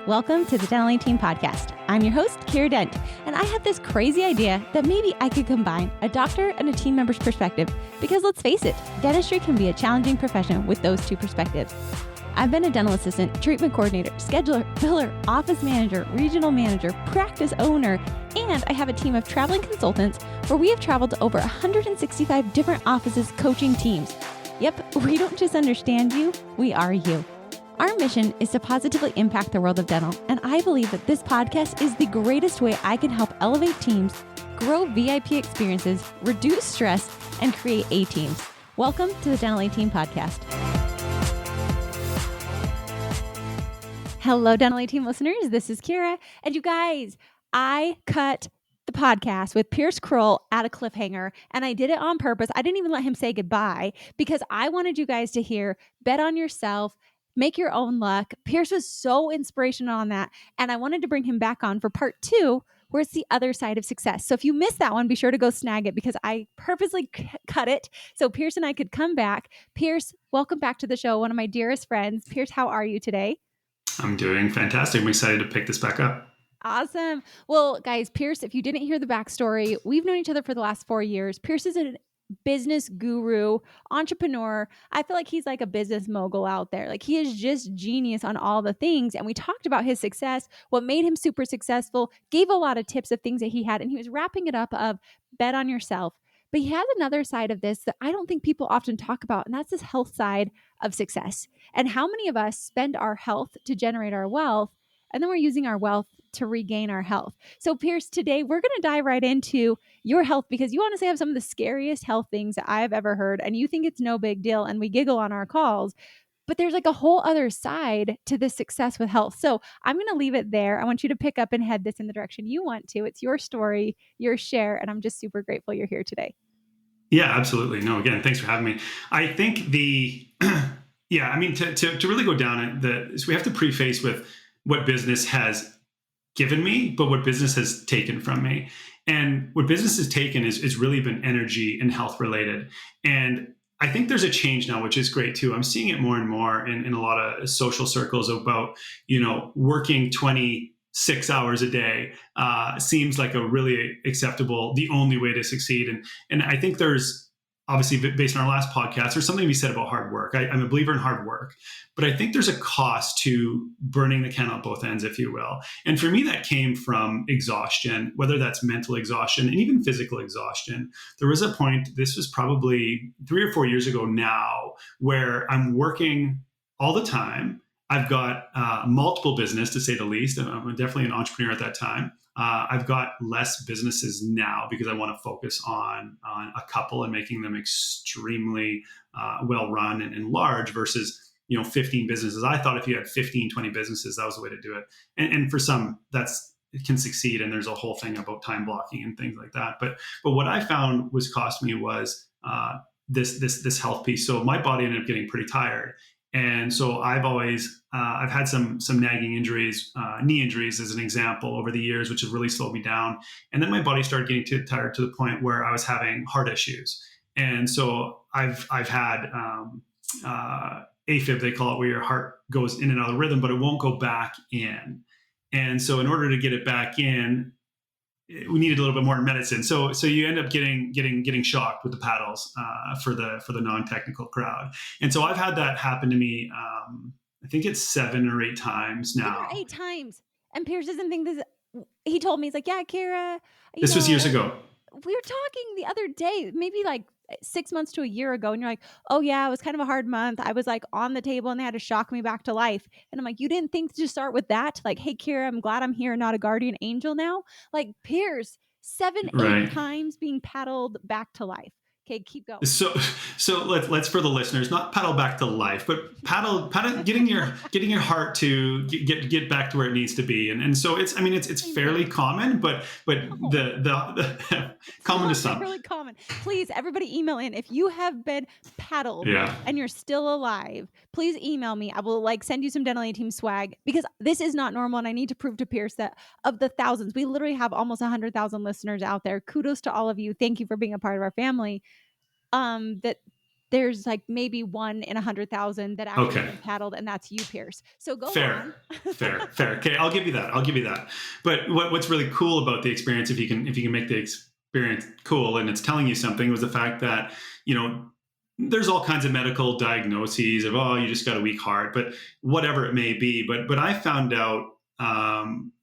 Welcome to the Dental Team Podcast. I'm your host, Kiera Dent, and I had this crazy idea that maybe I could combine a doctor and a team member's perspective because let's face it, dentistry can be a challenging profession with those two perspectives. I've been a dental assistant, treatment coordinator, scheduler, biller, office manager, regional manager, practice owner, and I have a team of traveling consultants where we have traveled to over 165 different offices coaching teams. Yep, we don't just understand you, we are you. Our mission is to positively impact the world of dental, and I believe that this podcast is the greatest way I can help elevate teams, grow VIP experiences, reduce stress, and create A-teams. Welcome to the Dental Team Podcast. Hello, Dental Team listeners. This is Kiera, and you guys, I cut the podcast with Pierce Krol at a cliffhanger, and I did it on purpose. I didn't even let him say goodbye because I wanted you guys to hear, bet on yourself, make your own luck. Pierce was so inspirational on that, and I wanted to bring him back on for part 2, where it's the other side of success. So if you missed that one, be sure to go snag it because I purposely cut it so Pierce and I could come back. Pierce, welcome back to the show, one of my dearest friends. Pierce, how are you today? I'm doing fantastic. I'm excited to pick this back up. Awesome. Well, guys, Pierce, if you didn't hear the backstory, we've known each other for the last 4 years. Pierce is a business guru, entrepreneur. I feel like he's like a business mogul out there. Like he is just genius on all the things. And we talked about his success, what made him super successful, gave a lot of tips of things that he had. And he was wrapping it up of bet on yourself. But he has another side of this that I don't think people often talk about, and that's this health side of success. And how many of us spend our health to generate our wealth, and then we're using our wealth to regain our health. So Pierce, today we're going to dive right into your health because you honestly have some of the scariest health things that I've ever heard, and you think it's no big deal, and we giggle on our calls. But there's like a whole other side to this success with health. So I'm going to leave it there. I want you to pick up and head this in the direction you want to. It's your story, your share, and I'm just super grateful you're here today. Yeah, absolutely. No, again, thanks for having me. I think to really go down it, so we have to preface with what business has given me, but what business has taken from me. And what business has taken is really been energy and health related. And I think there's a change now, which is great too. I'm seeing it more and more in a lot of social circles about, working 26 hours a day seems like a really acceptable, the only way to succeed. And I think there's obviously, based on our last podcast, there's something to be said about hard work. I'm a believer in hard work, but I think there's a cost to burning the candle at both ends, if you will. And for me, that came from exhaustion, whether that's mental exhaustion and even physical exhaustion. There was a point, this was probably 3 or 4 years ago now, where I'm working all the time. I've got multiple business, to say the least. I'm definitely an entrepreneur at that time. I've got less businesses now because I want to focus on a couple and making them extremely well run and large versus 15 businesses. I thought if you had 15, 20 businesses, that was the way to do it. And for some, it can succeed. And there's a whole thing about time blocking and things like that. But what I found was cost me was this health piece. So my body ended up getting pretty tired. And so I've had some nagging injuries, knee injuries as an example over the years, which have really slowed me down. And then my body started getting too tired to the point where I was having heart issues. And so I've had AFib, they call it, where your heart goes in and out of the rhythm, but it won't go back in. And so in order to get it back in, we needed a little bit more medicine. So you end up getting shocked with the paddles for the non-technical crowd. And so I've had that happen to me. I think it's 7 or 8 times now. 8 times. And Pierce doesn't think this. He told me, he's like, yeah, Kiera. This was years ago. We were talking the other day, maybe like 6 months to a year ago. And you're like, oh yeah, it was kind of a hard month. I was like on the table and they had to shock me back to life. And I'm like, you didn't think to start with that? Like, hey, Kiera, I'm glad I'm here, not a guardian angel now. Like Pierce, 7, 8 times being paddled back to life. Okay, keep going. So let's for the listeners, not paddle back to life, but paddle, getting your heart to get back to where it needs to be. And so it's fairly common, but the common to some. Really common. Please, everybody email in if you have been paddled and you're still alive. Please email me. I will send you some Dental Team swag because this is not normal, and I need to prove to Pierce that of the thousands, we literally have almost 100,000 listeners out there. Kudos to all of you. Thank you for being a part of our family. That there's like maybe 1 in 100,000 that actually Okay. even paddled, and that's you, Pierce. So go Fair, on. fair. Okay, I'll give you that. I'll give you that. But what's really cool about the experience, if you can make the experience cool, and it's telling you something, was the fact that you know there's all kinds of medical diagnoses of you just got a weak heart, but whatever it may be. But I found out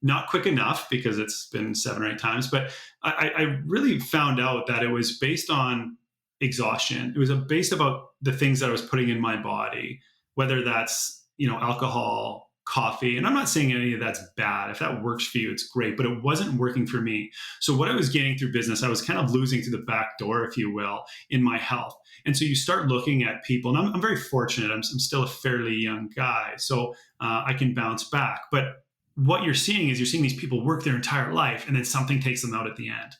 not quick enough because it's been 7 or 8 times. But I really found out that it was based on exhaustion. It was based about the things that I was putting in my body, whether that's alcohol, coffee. And I'm not saying any of that's bad. If that works for you, it's great, but it wasn't working for me. So what I was gaining through business, I was kind of losing through the back door, if you will, in my health. And so you start looking at people, and I'm very fortunate. I'm still a fairly young guy, so I can bounce back. But what you're seeing is you're seeing these people work their entire life, and then something takes them out at the end.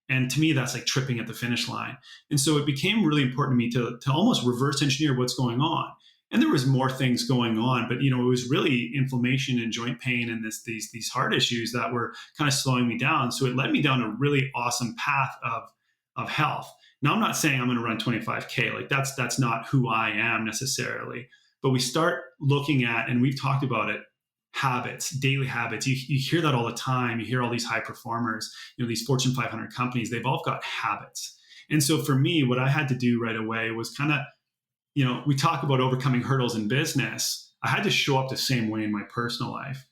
And to me, that's like tripping at the finish line. And so it became really important to me to almost reverse engineer what's going on. And there was more things going on, but it was really inflammation and joint pain and these heart issues that were kind of slowing me down. So it led me down a really awesome path of health. Now I'm not saying I'm going to run 25K. Like that's not who I am necessarily. But we start looking at, and we've talked about it, habits, daily habits. You hear that all the time. You hear all these high performers, these Fortune 500 companies, they've all got habits. And so for me, what I had to do right away was kind of, we talk about overcoming hurdles in business. I had to show up the same way in my personal life.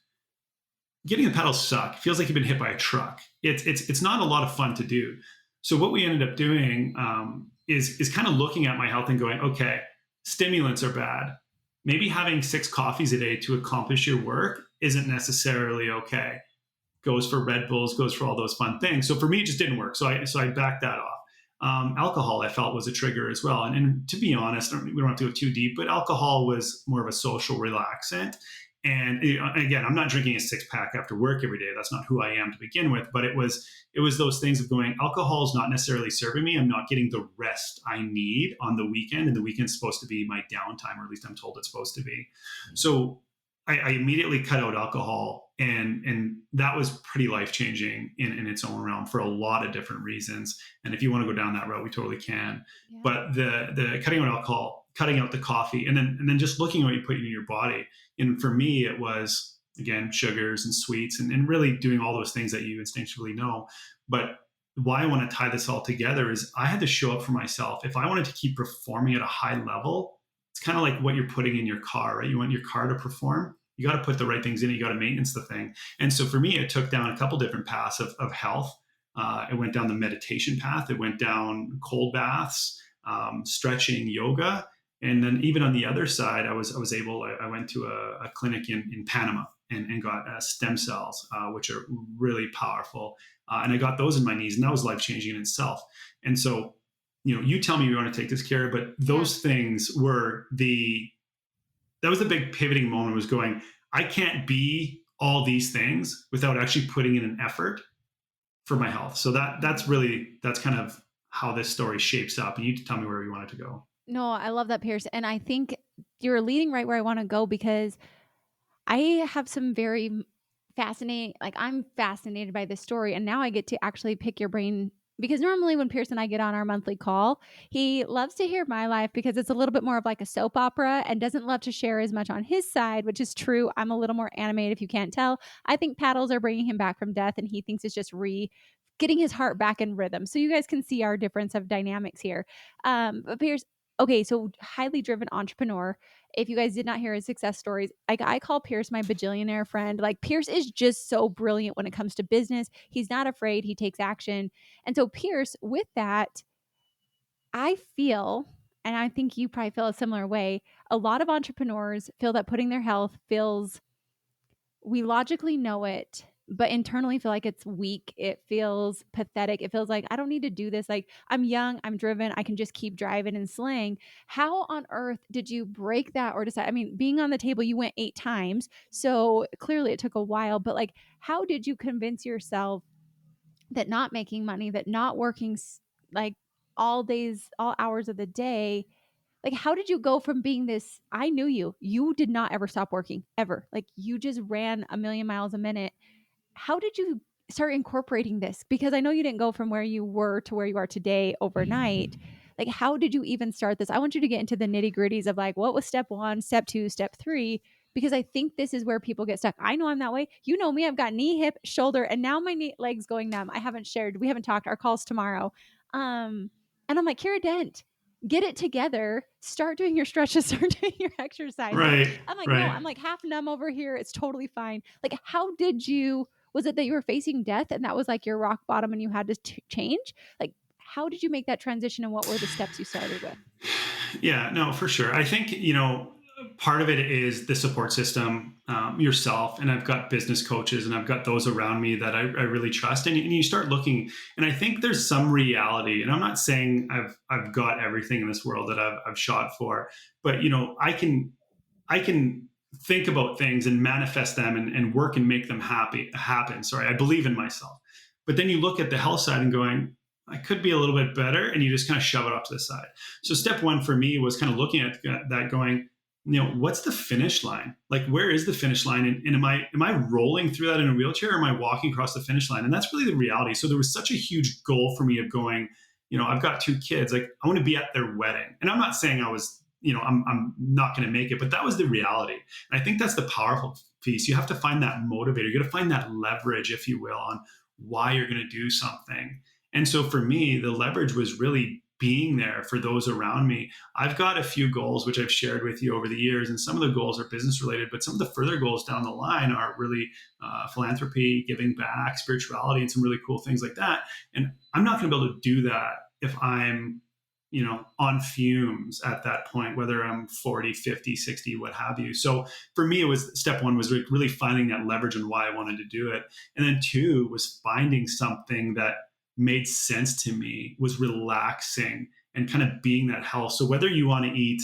Getting the pedals suck. It feels like you've been hit by a truck. It's not a lot of fun to do. So what we ended up doing is kind of looking at my health and going, okay, stimulants are bad. Maybe having 6 coffees a day to accomplish your work isn't necessarily okay. Goes for Red Bulls, goes for all those fun things. So for me, it just didn't work. So I backed that off. Alcohol, I felt, was a trigger as well. And to be honest, we don't have to go too deep, but alcohol was more of a social relaxant. And again, I'm not drinking a 6-pack after work every day. That's not who I am to begin with. But it was those things of going, alcohol is not necessarily serving me. I'm not getting the rest I need on the weekend. And the weekend's supposed to be my downtime, or at least I'm told it's supposed to be. So I immediately cut out alcohol, and that was pretty life changing in its own realm for a lot of different reasons. And if you want to go down that route, we totally can. Yeah. But the cutting out alcohol, cutting out the coffee, and then just looking at what you put in your body. And for me, it was again sugars and sweets, and really doing all those things that you instinctively know. But why I want to tie this all together is I had to show up for myself. If I wanted to keep performing at a high level, it's kind of like what you're putting in your car, right? You want your car to perform, you got to put the right things in it. You got to maintenance the thing. And so for me, it took down a couple different paths of health. It went down the meditation path. It went down cold baths, stretching, yoga. And then even on the other side, I went to a clinic in Panama and got stem cells, which are really powerful. And I got those in my knees, and that was life-changing in itself. And so, you tell me you want to take this, Kiera, but those things were that was the big pivoting moment, was going, I can't be all these things without actually putting in an effort for my health. So that's kind of how this story shapes up. And you tell me where you want it to go. No, I love that, Pierce. And I think you're leading right where I want to go, because I have some very I'm fascinated by this story. And now I get to actually pick your brain, because normally when Pierce and I get on our monthly call, he loves to hear my life because it's a little bit more of like a soap opera, and doesn't love to share as much on his side, which is true. I'm a little more animated, if you can't tell. I think paddles are bringing him back from death, and he thinks it's just getting his heart back in rhythm. So you guys can see our difference of dynamics here. But Pierce, okay, so highly driven entrepreneur. If you guys did not hear his success stories, like, I call Pierce my bajillionaire friend. Like, Pierce is just so brilliant when it comes to business. He's not afraid. He takes action. And so Pierce, with that, I feel, and I think you probably feel a similar way, a lot of entrepreneurs feel that putting their health we logically know it, but internally feel like it's weak. It feels pathetic. It feels like I don't need to do this. Like, I'm young, I'm driven, I can just keep driving and slaying. How on earth did you break that or decide? I mean, being on the table, you went 8 times. So clearly it took a while, but like, how did you convince yourself that not making money, that not working like all days, all hours of the day, like, how did you go from being this? I knew you did not ever stop working, ever. Like, you just ran a million miles a minute. How did you start incorporating this? Because I know you didn't go from where you were to where you are today overnight, Like, how did you even start this? I want you to get into the nitty gritties of like, what was step one, step two, step three, because I think this is where people get stuck. I know I'm that way. You know me, I've got knee, hip, shoulder, and now my legs going numb. I haven't shared, we haven't talked. Our call's tomorrow. And I'm like, Kiera Dent, get it together. Start doing your stretches, start doing your exercises. Right. I'm like, no, Right. I'm like half numb over here. It's totally fine. Like, how did you, was it that you were facing death and that was like your rock bottom and you had to change? Like, how did you make that transition and what were the steps you started with? Yeah, no, for sure. I think, part of it is the support system, yourself. And I've got business coaches and I've got those around me that I really trust. And you start looking, and I think there's some reality. And I'm not saying I've got everything in this world that I've shot for, but I can think about things and manifest them and work and make them happen. Sorry, I believe in myself. But then you look at the health side and going, I could be a little bit better, and you just kind of shove it off to the side. So step one for me was kind of looking at that, going, what's the finish line? Like, where is the finish line? And am I rolling through that in a wheelchair, or am I walking across the finish line? And that's really the reality. So there was such a huge goal for me of going, I've got 2 kids. Like, I want to be at their wedding. And I'm not saying I was, I'm not going to make it, but that was the reality. And I think that's the powerful piece. You have to find that motivator. You got to find that leverage, if you will, on why you're going to do something. And so for me, the leverage was really being there for those around me. I've got a few goals, which I've shared with you over the years, and some of the goals are business related, but some of the further goals down the line are really philanthropy, giving back, spirituality, and some really cool things like that. And I'm not going to be able to do that if I'm, on fumes at that point, whether I'm 40, 50, 60, what have you. So for me, it was step one was really finding that leverage and why I wanted to do it. And then 2 was finding something that made sense to me, was relaxing and kind of being that health. So whether you want to eat,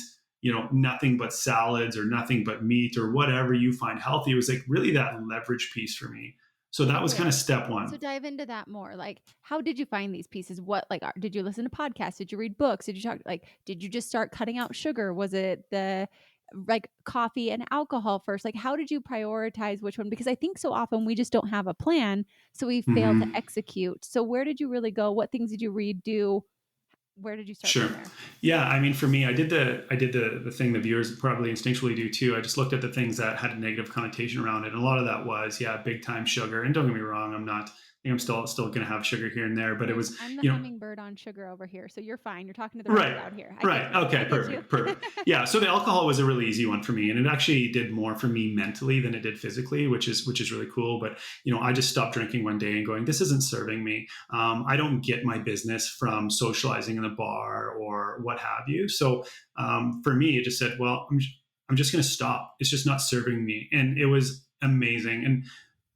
nothing but salads or nothing but meat or whatever you find healthy, it was like really that leverage piece for me. So that was kind of step one. So dive into that more. Like, how did you find these pieces? What, like, did you listen to podcasts? Did you read books? Did you talk, like, did you just start cutting out sugar? Was it the like coffee and alcohol first? Like, how did you prioritize which one? Because I think so often we just don't have a plan, so we fail to execute. So where did you really go? What things did you read, do? Where did you start? Sure. Yeah. I mean, for me, I did the thing the viewers probably instinctually do too. I just looked at the things that had a negative connotation around it. And a lot of that was, big time sugar. And don't get me wrong, I'm still going to have sugar here and there, but it was, I'm the hummingbird on sugar over here. So you're fine. You're talking to the right crowd here. Right. Okay. Perfect. Yeah. So the alcohol was a really easy one for me, and it actually did more for me mentally than it did physically, which is really cool. But, I just stopped drinking one day and going, this isn't serving me. I don't get my business from socializing in the bar or what have you. So for me, it just said, well, I'm just going to stop. It's just not serving me. And it was amazing. And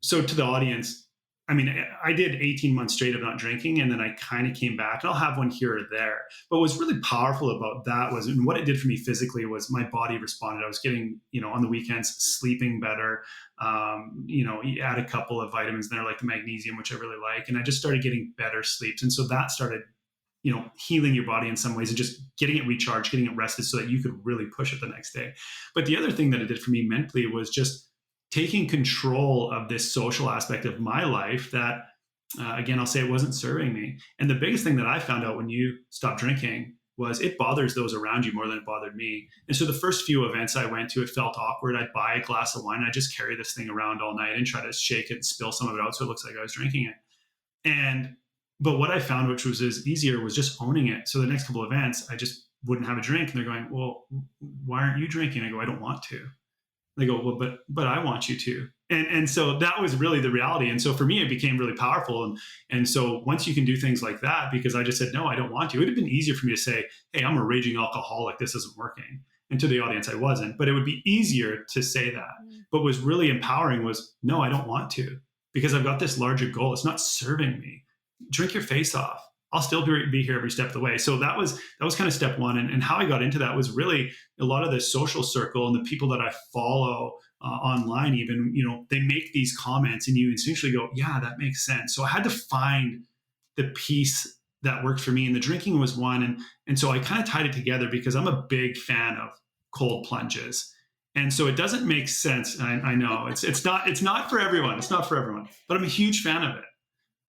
so to the audience, I mean, I did 18 months straight of not drinking, and then I kind of came back, and I'll have one here or there. But what was really powerful about that was, and what it did for me physically was my body responded. I was getting, on the weekends, sleeping better. You add a couple of vitamins there, like the magnesium, which I really like. And I just started getting better sleeps. And so that started, healing your body in some ways and just getting it recharged, getting it rested so that you could really push it the next day. But the other thing that it did for me mentally was just taking control of this social aspect of my life that, again, I'll say it wasn't serving me. And the biggest thing that I found out when you stop drinking was it bothers those around you more than it bothered me. And so the first few events I went to, it felt awkward. I'd buy a glass of wine and I'd just carry this thing around all night and try to shake it and spill some of it out so it looks like I was drinking it. But what I found, which was easier, was just owning it. So the next couple of events, I just wouldn't have a drink. And they're going, well, why aren't you drinking? I go, I don't want to. They go, well, but I want you to. And so that was really the reality. And so for me, it became really powerful. And so once you can do things like that, because I just said, no, I don't want to, it would have been easier for me to say, hey, I'm a raging alcoholic. This isn't working. And to the audience, I wasn't. But it would be easier to say that. But what was really empowering was, no, I don't want to, because I've got this larger goal. It's not serving me. Drink your face off. I'll still be here every step of the way. So that was kind of step one. And how I got into that was really a lot of the social circle and the people that I follow online, even, they make these comments and you instinctually go, yeah, that makes sense. So I had to find the piece that worked for me. And the drinking was one. And so I kind of tied it together because I'm a big fan of cold plunges. And so it doesn't make sense. I know it's not for everyone. It's not for everyone, but I'm a huge fan of it.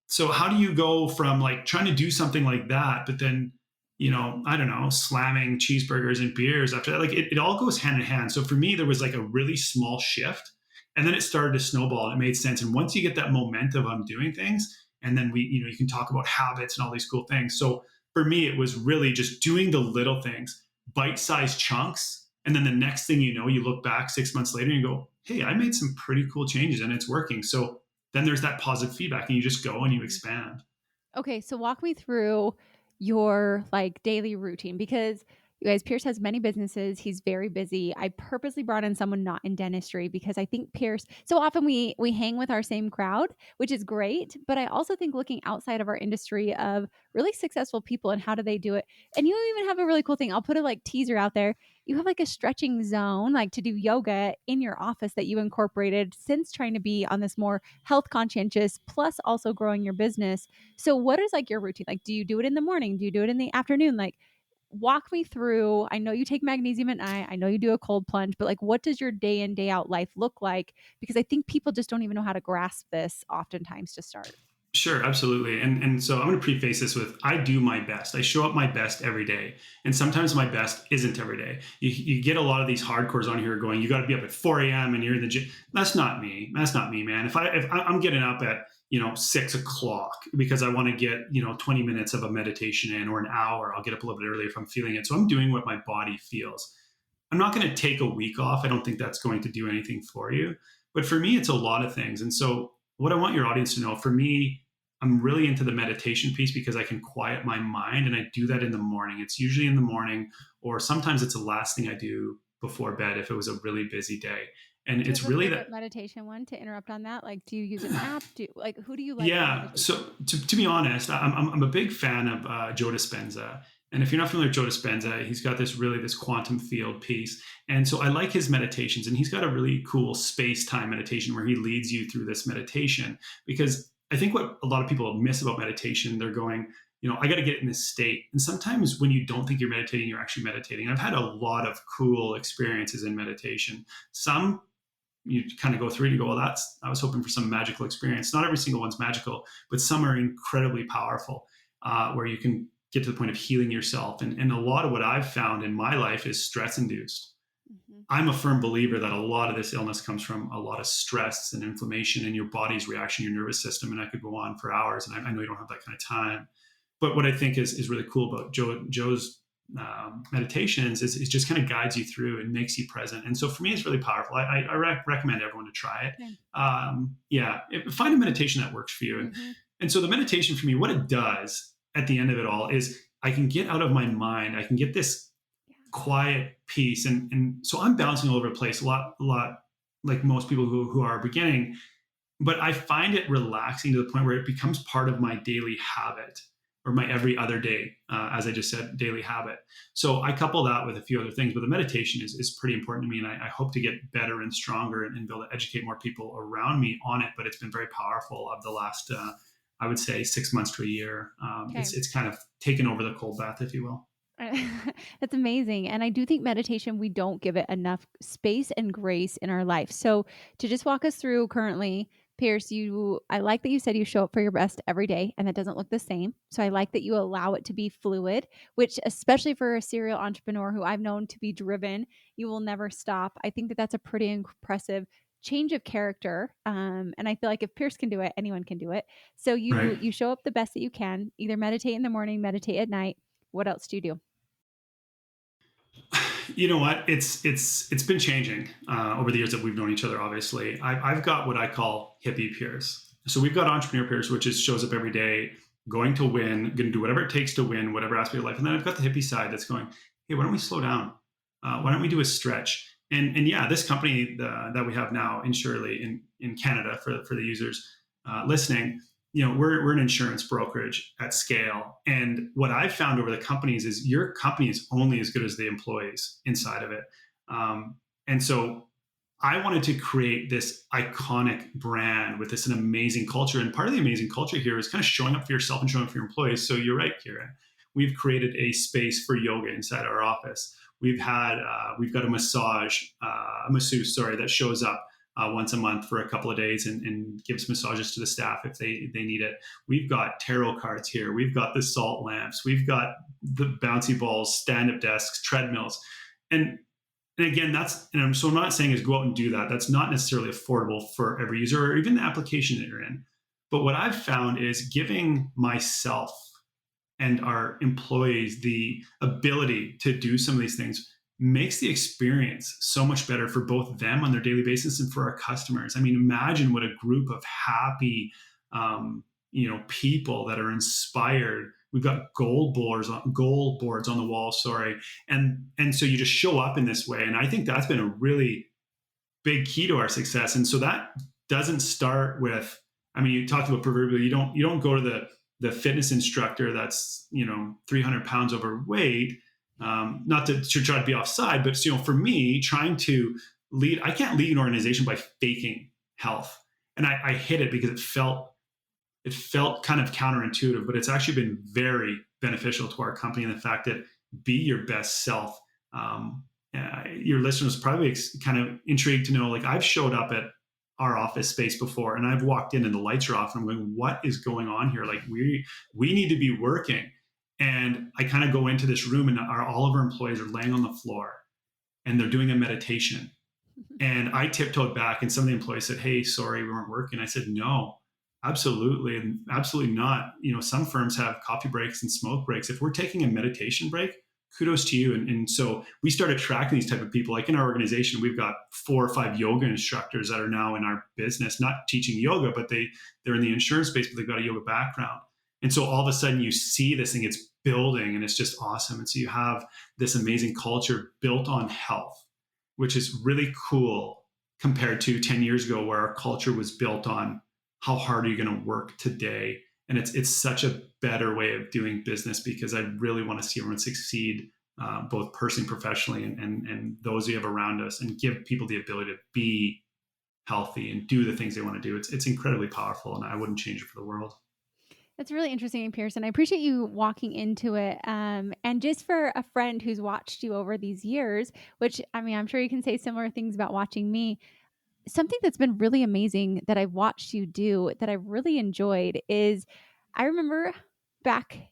So how do you go from like trying to do something like that, but then I don't know, slamming cheeseburgers and beers after that. Like it all goes hand in hand. So for me, there was like a really small shift, and then it started to snowball and it made sense. And once you get that momentum on doing things, and then you can talk about habits and all these cool things. So for me, it was really just doing the little things, bite-sized chunks. And then the next thing you know, you look back 6 months later and you go, hey, I made some pretty cool changes and it's working. So then there's that positive feedback and you just go and you expand. Okay, so walk me through your like daily routine because you guys, Pierce has many businesses. He's very busy. I purposely brought in someone not in dentistry because I think Pierce. So often we hang with our same crowd, which is great. But I also think looking outside of our industry of really successful people and how do they do it. And you even have a really cool thing. I'll put a like teaser out there. You have like a stretching zone, like to do yoga in your office that you incorporated since trying to be on this more health conscientious, plus also growing your business. So what is like your routine? Like, do you do it in the morning? Do you do it in the afternoon? Like, walk me through. I know you take magnesium at night. I know you do a cold plunge, but like, what does your day in, day out life look like? Because I think people just don't even know how to grasp this oftentimes to start. Sure, absolutely. And so I'm going to preface this with I do my best. I show up my best every day. And sometimes my best isn't every day. You get a lot of these hardcores on here going, you got to be up at 4 a.m. and you're in the gym. That's not me. That's not me, man. If I'm getting up at 6 o'clock because I want to get 20 minutes of a meditation in or an hour, I'll get up a little bit earlier if I'm feeling it. So I'm doing what my body feels. I'm not going to take a week off. I don't think that's going to do anything for you. But for me, it's a lot of things. And so what I want your audience to know, for me, I'm really into the meditation piece because I can quiet my mind and I do that in the morning. It's usually in the morning, or sometimes it's the last thing I do before bed if it was a really busy day. And Do you it's have a really favorite that. meditation one to interrupt on that? Like, do you use an app? Do like who do you like for Yeah. meditation? So to be honest, I'm a big fan of Joe Dispenza. And if you're not familiar with Joe Dispenza, he's got this quantum field piece. And so I like his meditations. And he's got a really cool space time meditation where he leads you through this meditation. Because I think what a lot of people miss about meditation, they're going, I got to get in this state. And sometimes when you don't think you're meditating, you're actually meditating. I've had a lot of cool experiences in meditation. Some you kind of go through and you go, well, I was hoping for some magical experience. Not every single one's magical, but some are incredibly powerful, where you can get to the point of healing yourself. And a lot of what I've found in my life is stress induced. Mm-hmm. I'm a firm believer that a lot of this illness comes from a lot of stress and inflammation in your body's reaction, your nervous system. And I could go on for hours. And I know you don't have that kind of time. But what I think is really cool about Joe's meditations is it just kind of guides you through and makes you present. And so for me, it's really powerful. I recommend everyone to try it. Okay. Find a meditation that works for you. Mm-hmm. And so the meditation for me, what it does at the end of it all is I can get out of my mind. I can get this quiet peace. And so I'm bouncing all over the place a lot like most people who are beginning, but I find it relaxing to the point where it becomes part of my daily habit or my every other day, as I just said, daily habit. So I couple that with a few other things, but the meditation is pretty important to me. And I hope to get better and stronger and be able to educate more people around me on it. But it's been very powerful of the last, I would say 6 months to a year. Okay. It's kind of taken over the cold bath, if you will. That's amazing. And I do think meditation, we don't give it enough space and grace in our life. So to just walk us through currently, Pierce, I like that you said you show up for your best every day and that doesn't look the same. So I like that you allow it to be fluid, which especially for a serial entrepreneur who I've known to be driven, you will never stop. I think that that's a pretty impressive change of character. And I feel like if Pierce can do it, anyone can do it. So Right. you show up the best that you can, either meditate in the morning, meditate at night. What else do you do? You know what? It's been changing over the years that we've known each other. Obviously, I've got what I call hippie Pierce. So we've got entrepreneur Pierce, which is shows up every day, going to win, going to do whatever it takes to win, whatever aspect of life. And then I've got the hippie side that's going, hey, why don't we slow down? Why don't we do a stretch? And yeah, this company that we have now in Shirley in Canada for the users listening, we're an insurance brokerage at scale. And what I've found over the companies is your company is only as good as the employees inside of it. And so I wanted to create this iconic brand with an amazing culture. And part of the amazing culture here is kind of showing up for yourself and showing up for your employees. So you're right, Kiera. We've created a space for yoga inside our office. We've got a masseuse, that shows up once a month for a couple of days and gives massages to the staff if they need it. We've got tarot cards here. We've got the salt lamps. We've got the bouncy balls, stand-up desks, treadmills. And again, I'm not saying is go out and do that. That's not necessarily affordable for every user or even the application that you're in. But what I've found is giving myself and our employees the ability to do some of these things makes the experience so much better for both them on their daily basis and for our customers. I mean, imagine what a group of happy, people that are inspired. We've got goal boards on the wall. Sorry, and so you just show up in this way, and I think that's been a really big key to our success. And so that doesn't start with. I mean, you talked about proverbially. You don't go to the fitness instructor that's 300 pounds overweight. Not to try to be offside, but for me, trying to lead, I can't lead an organization by faking health. And I hit it because it felt kind of counterintuitive, but it's actually been very beneficial to our company in the fact that be your best self. Your listeners probably kind of intrigued to know, like I've showed up at our office space before and I've walked in and the lights are off and I'm going, what is going on here? Like we need to be working. And I kind of go into this room and all of our employees are laying on the floor and they're doing a meditation. And I tiptoed back and some of the employees said, hey, sorry, we weren't working. I said, no, absolutely. And absolutely not. Some firms have coffee breaks and smoke breaks. If we're taking a meditation break, kudos to you. And so we started tracking these type of people. Like in our organization, we've got 4 or 5 yoga instructors that are now in our business, not teaching yoga, but they're in the insurance space, but they've got a yoga background. And so all of a sudden you see this thing, it's building and it's just awesome. And so you have this amazing culture built on health, which is really cool compared to 10 years ago where our culture was built on how hard are you going to work today. And it's such a better way of doing business because I really want to see everyone succeed, both personally, professionally, and those we have around us, and give people the ability to be healthy and do the things they want to do. It's incredibly powerful, and I wouldn't change it for the world. That's really interesting, Pierce. I appreciate you walking into it. And just for a friend who's watched you over these years, which I mean, I'm sure you can say similar things about watching me. Something that's been really amazing that I've watched you do that I've really enjoyed is I remember back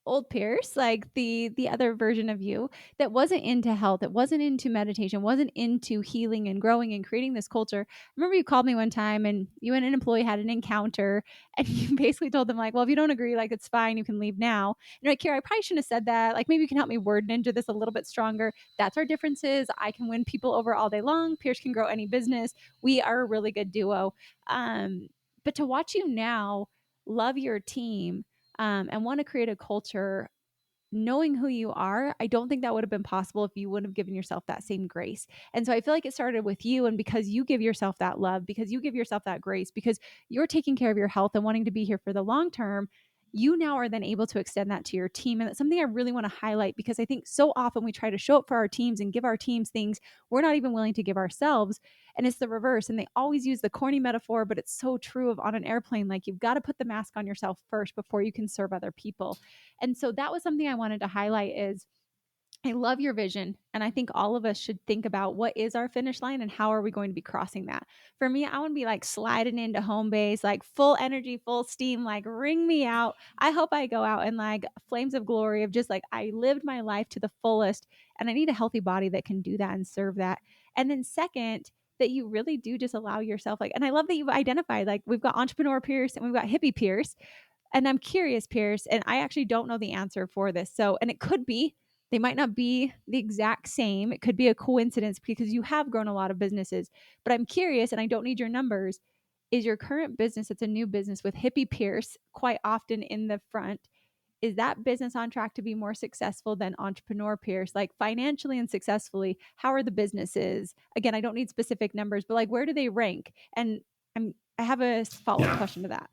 old Pierce, like the other version of you that wasn't into health, that wasn't into meditation, wasn't into healing and growing and creating this culture. I remember you called me one time and you and an employee had an encounter and you basically told them like, well, if you don't agree, like it's fine, you can leave now. And you're like, Kiera, I probably shouldn't have said that. Like maybe you can help me word into this a little bit stronger. That's our differences. I can win people over all day long. Pierce can grow any business. We are a really good duo. But to watch you now love your team and want to create a culture knowing who you are, I don't think that would have been possible if you wouldn't have given yourself that same grace. And so I feel like it started with you. And because you give yourself that love, because you give yourself that grace, because you're taking care of your health and wanting to be here for the long term, you now are then able to extend that to your team. And that's something I really want to highlight because I think so often we try to show up for our teams and give our teams things we're not even willing to give ourselves. And it's the reverse. And they always use the corny metaphor, but it's so true of on an airplane. Like you've got to put the mask on yourself first before you can serve other people. And so that was something I wanted to highlight is I love your vision. And I think all of us should think about what is our finish line and how are we going to be crossing that. For me, I want to be like sliding into home base, like full energy, full steam, like ring me out. I hope I go out in like flames of glory of just like I lived my life to the fullest. And I need a healthy body that can do that and serve that. And then second, that you really do just allow yourself like, and I love that you've identified like we've got entrepreneur Pierce and we've got hippie Pierce. And I'm curious, Pierce, and I actually don't know the answer for this. So, and it could be, they might not be the exact same. It could be a coincidence because you have grown a lot of businesses. But I'm curious, and I don't need your numbers. Is your current business, it's a new business with Hippie Pierce quite often in the front, is that business on track to be more successful than Entrepreneur Pierce? Like financially and successfully, how are the businesses? Again, I don't need specific numbers, but like where do they rank? And I have a follow-up question to that.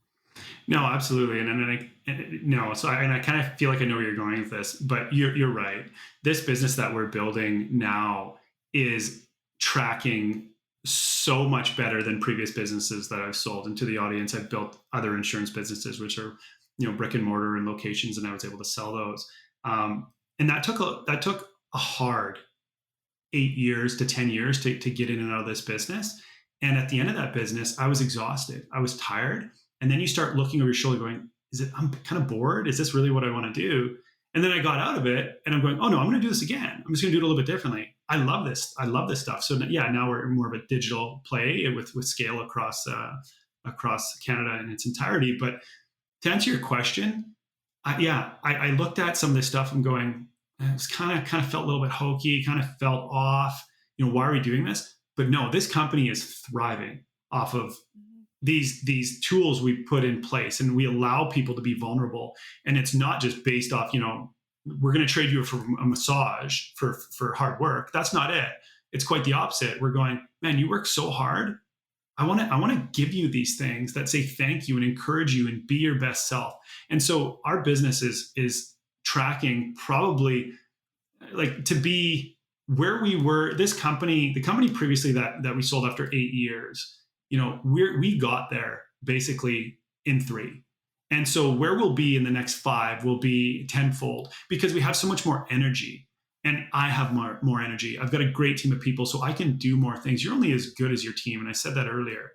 No, absolutely, no. So, I kind of feel like I know where you're going with this, but you're right. This business that we're building now is tracking so much better than previous businesses that I've sold. And to the audience, I've built other insurance businesses, which are brick and mortar and locations, and I was able to sell those. And that took a hard 8 years to 10 years to get in and out of this business. And at the end of that business, I was exhausted. I was tired. And then you start looking over your shoulder going, I'm kind of bored. Is this really what I want to do? And then I got out of it and I'm going, oh no, I'm going to do this again. I'm just going to do it a little bit differently. I love this. I love this stuff. So yeah, now we're more of a digital play with scale across Canada in its entirety. But to answer your question, I looked at some of this stuff and going, it was kind of felt a little bit hokey, kind of felt off. Why are we doing this? But no, this company is thriving off of these tools we put in place, and we allow people to be vulnerable. And it's not just based off, we're going to trade you for a massage for hard work. That's not it. It's quite the opposite. We're going, man, you work so hard. I want to give you these things that say thank you and encourage you and be your best self. And so our business is tracking probably like to be where we were. The company previously that we sold after 8 years, we got there basically in 3. And so where we'll be in the next 5 will be tenfold because we have so much more energy. And I have more energy. I've got a great team of people, so I can do more things. You're only as good as your team, and I said that earlier.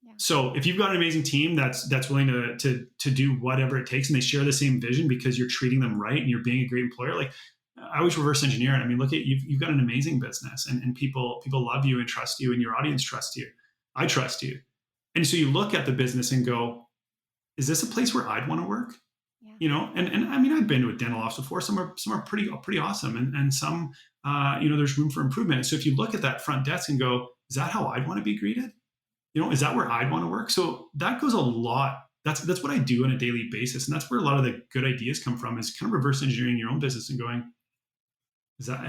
Yeah. So if you've got an amazing team that's willing to do whatever it takes, and they share the same vision because you're treating them right and you're being a great employer, like I always reverse engineer it. I mean, look at you've got an amazing business, and people love you and trust you, and your audience trusts you. I trust you, and so you look at the business and go, is this a place where I'd want to work? And I mean, I've been to a dental office before. Some are pretty awesome, and some, there's room for improvement. So if you look at that front desk and go, is that how I'd want to be greeted? Is that where I'd want to work? So that goes a lot. That's what I do on a daily basis, and that's where a lot of the good ideas come from. Is kind of reverse engineering your own business and going,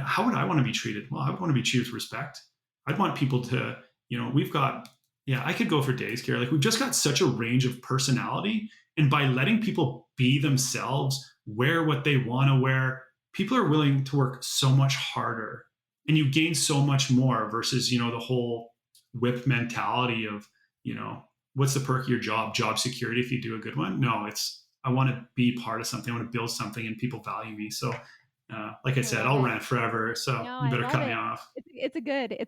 how would I want to be treated? Well, I would want to be treated with respect. I'd want people to, we've got, I could go for days, Kiera. Like we've just got such a range of personality. And by letting people be themselves, wear what they want to wear, people are willing to work so much harder, and you gain so much more versus, the whole whip mentality of, what's the perk of your job security if you do a good one? No, it's, I want to be part of something. I want to build something and people value me. So like I said, I'll rant forever. So no, you better cut me off. It's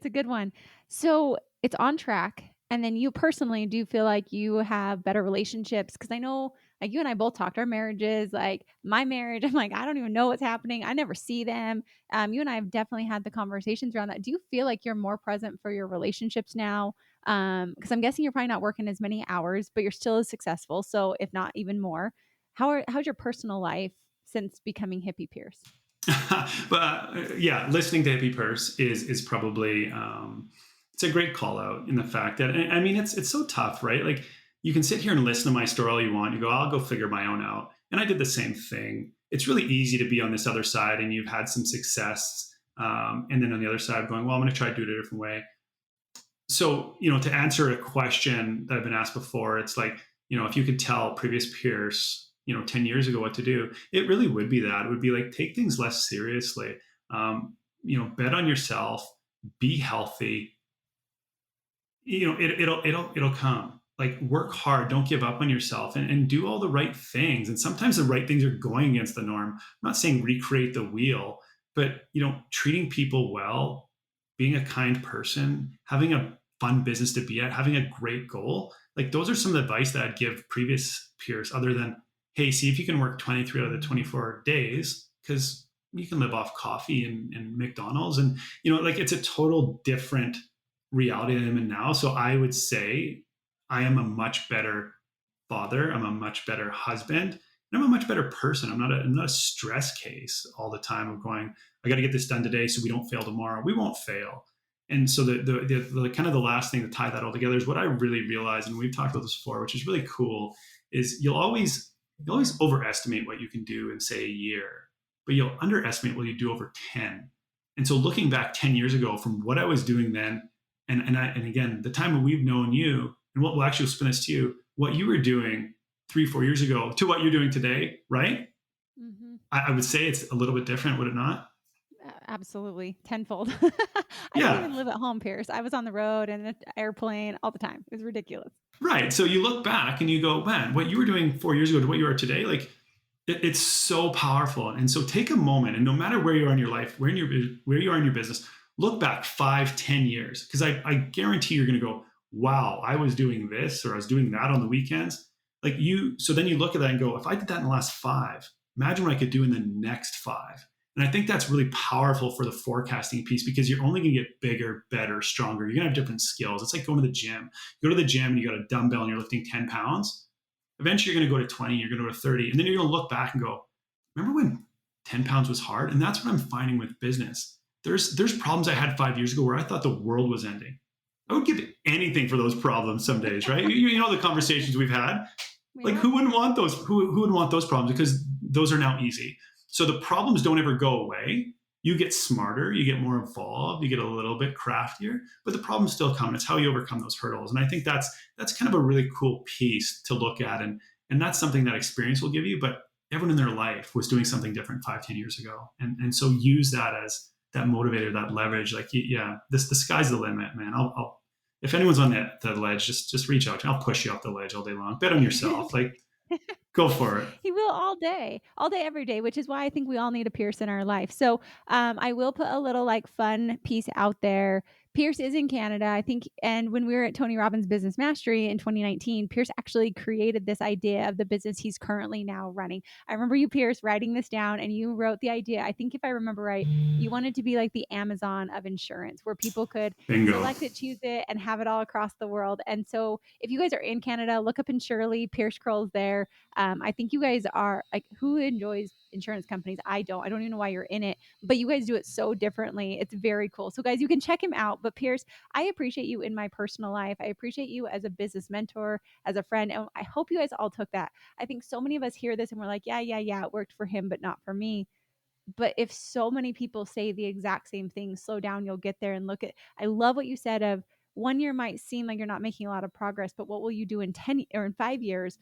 a good one. So it's on track. And then you personally do feel like you have better relationships? Because I know like you and I both talked our marriages, like my marriage, I'm like, I don't even know what's happening. I never see them. You and I have definitely had the conversations around that. Do you feel like you're more present for your relationships now? Because I'm guessing you're probably not working as many hours, but you're still as successful. So if not even more, how's your personal life since becoming Hippie Pierce? But listening to Hippie Pierce is probably it's a great call out in the fact that, I mean, it's so tough, right? Like you can sit here and listen to my story all you want. You go, I'll go figure my own out. And I did the same thing. It's really easy to be on this other side and you've had some success. And then on the other side going, well, I'm going to try to do it a different way. So, to answer a question that I've been asked before, it's like, if you could tell previous Pierce, 10 years ago what to do, it really would be that. It would be like, take things less seriously, bet on yourself, be healthy. It'll come. Like work hard, don't give up on yourself, and do all the right things. And sometimes the right things are going against the norm. I'm not saying recreate the wheel, but treating people well, being a kind person, having a fun business to be at, having a great goal. Like those are some of the advice that I'd give previous peers, other than, hey, see if you can work 23 out of the 24 days, because you can live off coffee and McDonald's. And, like it's a total different reality that I'm in now. So I would say I am a much better father. I'm a much better husband. And I'm a much better person. I'm not a stress case all the time of going, I got to get this done today so we don't fail tomorrow. We won't fail. And so the kind of the last thing to tie that all together is what I really realized, and we've talked about this before, which is really cool, is you'll always overestimate what you can do in, say, a year, but you'll underestimate what you do over 10. And so looking back 10 years ago from what I was doing then, and again, the time when we've known you, and what will actually spin this to you, what you were doing 3-4 years ago to what you're doing today, right? Mm-hmm. I would say it's a little bit different, would it not? Absolutely. Tenfold. I didn't even live at home, Pierce. I was on the road and an airplane all the time. It was ridiculous. Right. So you look back and you go, man, what you were doing 4 years ago to what you are today, like it's so powerful. And so take a moment, and no matter where you are in your life, where you are in your business, look back 5-10 years, because I guarantee you're going to go, wow, I was doing this or I was doing that on the weekends. So then you look at that and go, if I did that in the last 5, imagine what I could do in the next 5. And I think that's really powerful for the forecasting piece, because you're only going to get bigger, better, stronger. You're going to have different skills. It's like going to the gym. You go to the gym and you got a dumbbell and you're lifting 10 pounds. Eventually you're going to go to 20, you're going to go to 30. And then you're going to look back and go, remember when 10 pounds was hard? And that's what I'm finding with business. There's problems I had 5 years ago where I thought the world was ending. I would give anything for those problems some days, right? You know the conversations we've had. Like, who wouldn't want those? Who wouldn't want those problems? Because those are now easy. So the problems don't ever go away. You get smarter, you get more involved, you get a little bit craftier, but the problems still come. It's how you overcome those hurdles. And I think that's kind of a really cool piece to look at. And that's something that experience will give you. But everyone in their life was doing something different 5-10 years ago. And so use that as that motivator, that leverage. Like, yeah, the sky's the limit, man. I'll if anyone's on the ledge, just reach out. I'll push you off the ledge all day long. Bet on yourself. Like, go for it. He will all day, every day, which is why I think we all need a Pierce in our life. So I will put a little like fun piece out there. Pierce is in Canada, I think. And when we were at Tony Robbins Business Mastery in 2019, Pierce actually created this idea of the business he's currently now running. I remember you, Pierce, writing this down, and you wrote the idea. I think if I remember right, you wanted to be like the Amazon of insurance, where people could Bingo. select it, choose it, and have it all across the world. And so if you guys are in Canada, look up in Shirley, Pierce Krol's there. I think you guys are like, who enjoys insurance companies? I don't even know why you're in it, but you guys do it so differently. It's very cool. So guys, you can check him out. But Pierce, I appreciate you in my personal life. I appreciate you as a business mentor, as a friend. And I hope you guys all took that. I think so many of us hear this and we're like, yeah, it worked for him, but not for me. But if so many people say the exact same thing, slow down, you'll get there. And I love what you said of 1 year might seem like you're not making a lot of progress, but what will you do in 10 or in 5 years?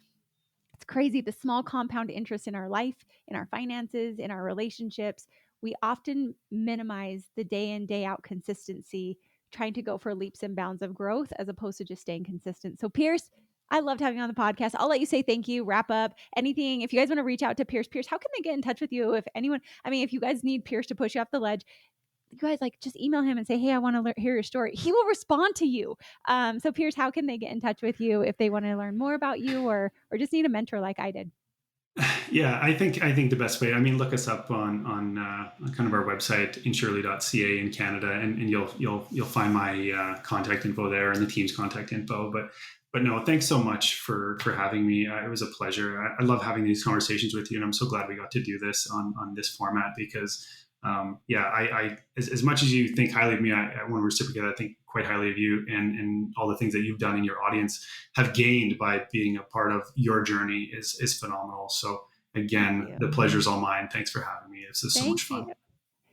It's crazy, the small compound interest in our life, in our finances, in our relationships. We often minimize the day in, day out consistency, trying to go for leaps and bounds of growth as opposed to just staying consistent. So Pierce, I loved having you on the podcast. I'll let you say thank you, wrap up anything. If you guys want to reach out to Pierce, how can they get in touch with you? If you guys need Pierce to push you off the ledge, you guys just email him and say, hey, I want to hear your story. He will respond to you. So Pierce, how can they get in touch with you if they want to learn more about you or just need a mentor like I did? Yeah, I think the best way, look us up on kind of our website, insurely.ca in Canada, and you'll find my contact info there and the team's contact info. But no, thanks so much for having me. It was a pleasure. I love having these conversations with you, and I'm so glad we got to do this on this format because I as much as you think highly of me, I want to reciprocate. I think quite highly of you and all the things that you've done in your audience have gained by being a part of your journey is phenomenal. So again, the pleasure is all mine. Thanks for having me. This is so much fun.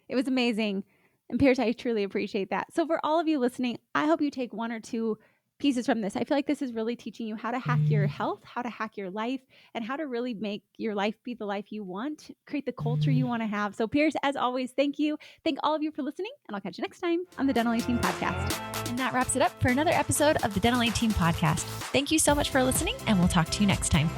It was amazing. And Pierce, I truly appreciate that. So for all of you listening, I hope you take 1 or 2 pieces from this. I feel like this is really teaching you how to hack your health, how to hack your life, and how to really make your life be the life you want, create the culture you want to have. So Pierce, as always, thank you. Thank all of you for listening, and I'll catch you next time on the Dental 18 Podcast. And that wraps it up for another episode of the Dental 18 Podcast. Thank you so much for listening, and we'll talk to you next time.